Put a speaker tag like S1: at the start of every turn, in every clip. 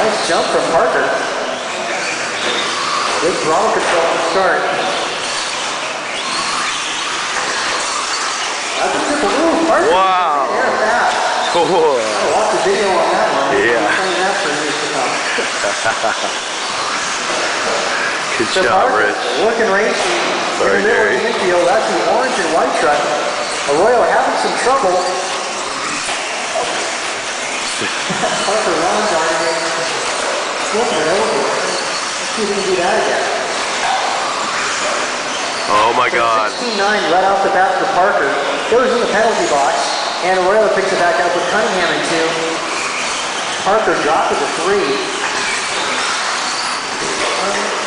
S1: Nice jump from Parker. Good throttle control to start. That's a triple move. Parker.
S2: Wow.
S1: Cool. I'll watch the video on that one.
S2: Yeah.
S1: That for years to come.
S2: Good
S1: so
S2: job,
S1: Parker,
S2: Rich.
S1: looking racy.
S2: Sorry,
S1: in the middle of
S2: Jerry.
S1: the infield. That's the orange and white truck. Arroyo having some trouble. Parker lawn darting it. Flipping it over. Let's see if we can do that again.
S2: Oh my God.
S1: 16-9 right off the bat for Parker. Goes in the penalty box. And Arroyo picks it back up with Cunningham in 2. Parker dropped it to 3.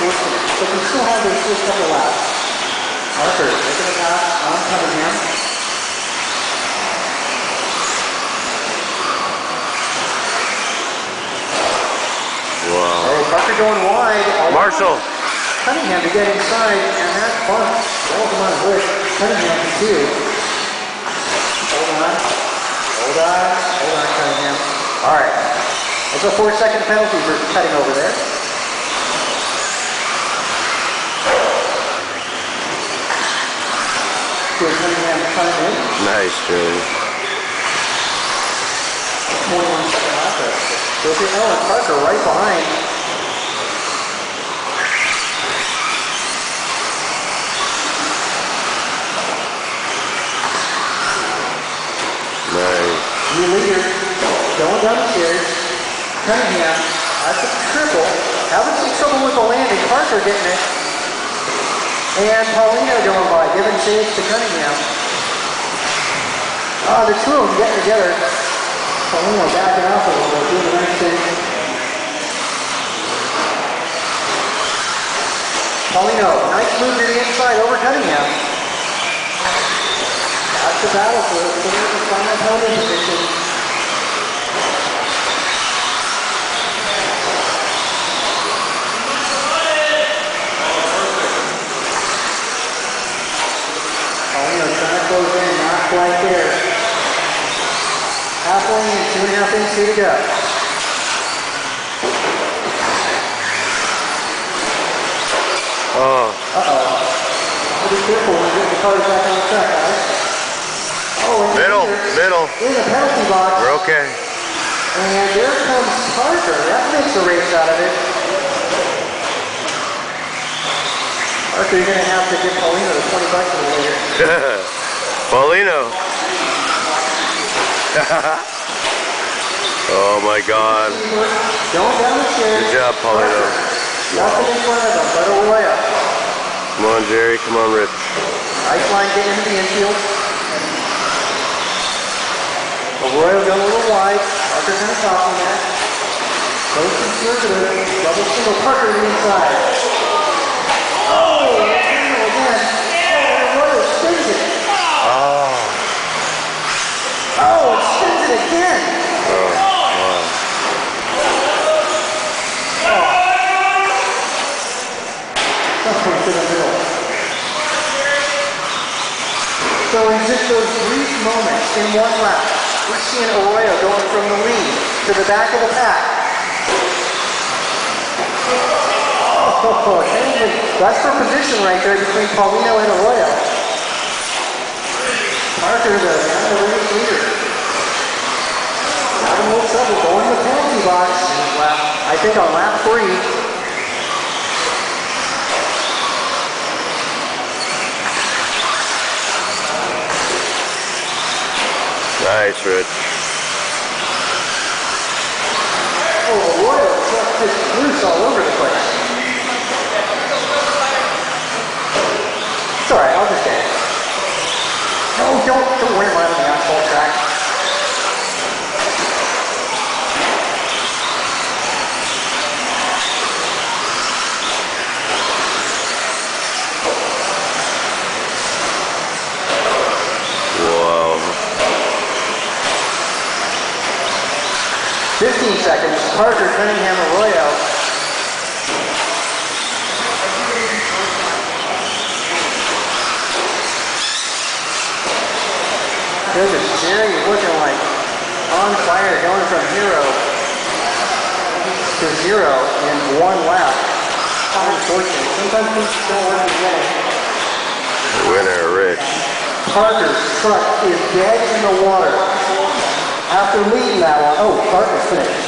S1: But we still have those first couple laps. Parker making a pass on Cunningham.
S2: Wow.
S1: Oh, Parker going wide.
S2: Marshall.
S1: Cunningham to get inside, and that bunt. That was on Bush. Cunningham to 2. Hold on, Cunningham. All right. That's a 4-second penalty for cutting over there. Cunningham coming in.
S2: Nice, Jerry.
S1: 21 second lap there. So if you're Ellen Parker right behind.
S2: Nice.
S1: New leader going down the stairs. Cunningham, that's a triple. Having some trouble with the landing. Parker getting it. And Paulino going by, giving saves to Cunningham. The two of them getting together. Paulino backing off a little bit, doing the nice thing. Paulino, nice move to the inside over Cunningham. That's the battle for the final podium position. Paulino trying to close in, not quite there. Halfway in, 2.5 inches to go.
S2: Oh.
S1: Be careful when you get the cars back on the track, guys.
S2: Middle.
S1: In the penalty box.
S2: We're okay.
S1: And there comes Parker. That makes a race out of it. Parker, you're going to have to give Paulino the $20 later.
S2: Paulino. Oh my God.
S1: Going down the stairs.
S2: Good job, Paulino.
S1: Nothing in front of them, but Arroyo.
S2: Come on, Jerry. Come on, Rich.
S1: Nice line getting into the infield. Arroyo going a little wide. Parker kind of talking that. Goes conservative. Double single Parker to the inside. Oh, again. Arroyo spins it. Oh, it spins it again. To the middle. So in just those brief moments in one lap, we're seeing Arroyo going from the lead to the back of the pack. Oh, that's for position right there between Paulino and Arroyo. Parker, the race leader. Having a little trouble going to the penalty box. I think on lap 3.
S2: Nice, Rich.
S1: Oh, Arroyo truck just loose all over the place. It's alright, I'll just get it. No, don't worry about it on the asphalt track.
S2: Whoa.
S1: 15 seconds. Parker, Cunningham, Arroyo. Goodness, Jerry looking like on fire, going from hero. to 0 in one lap. Unfortunately, sometimes things don't work together.
S2: Winner, Rich.
S1: Parker's truck is dead in the water. After leading that one, oh, Parker finished.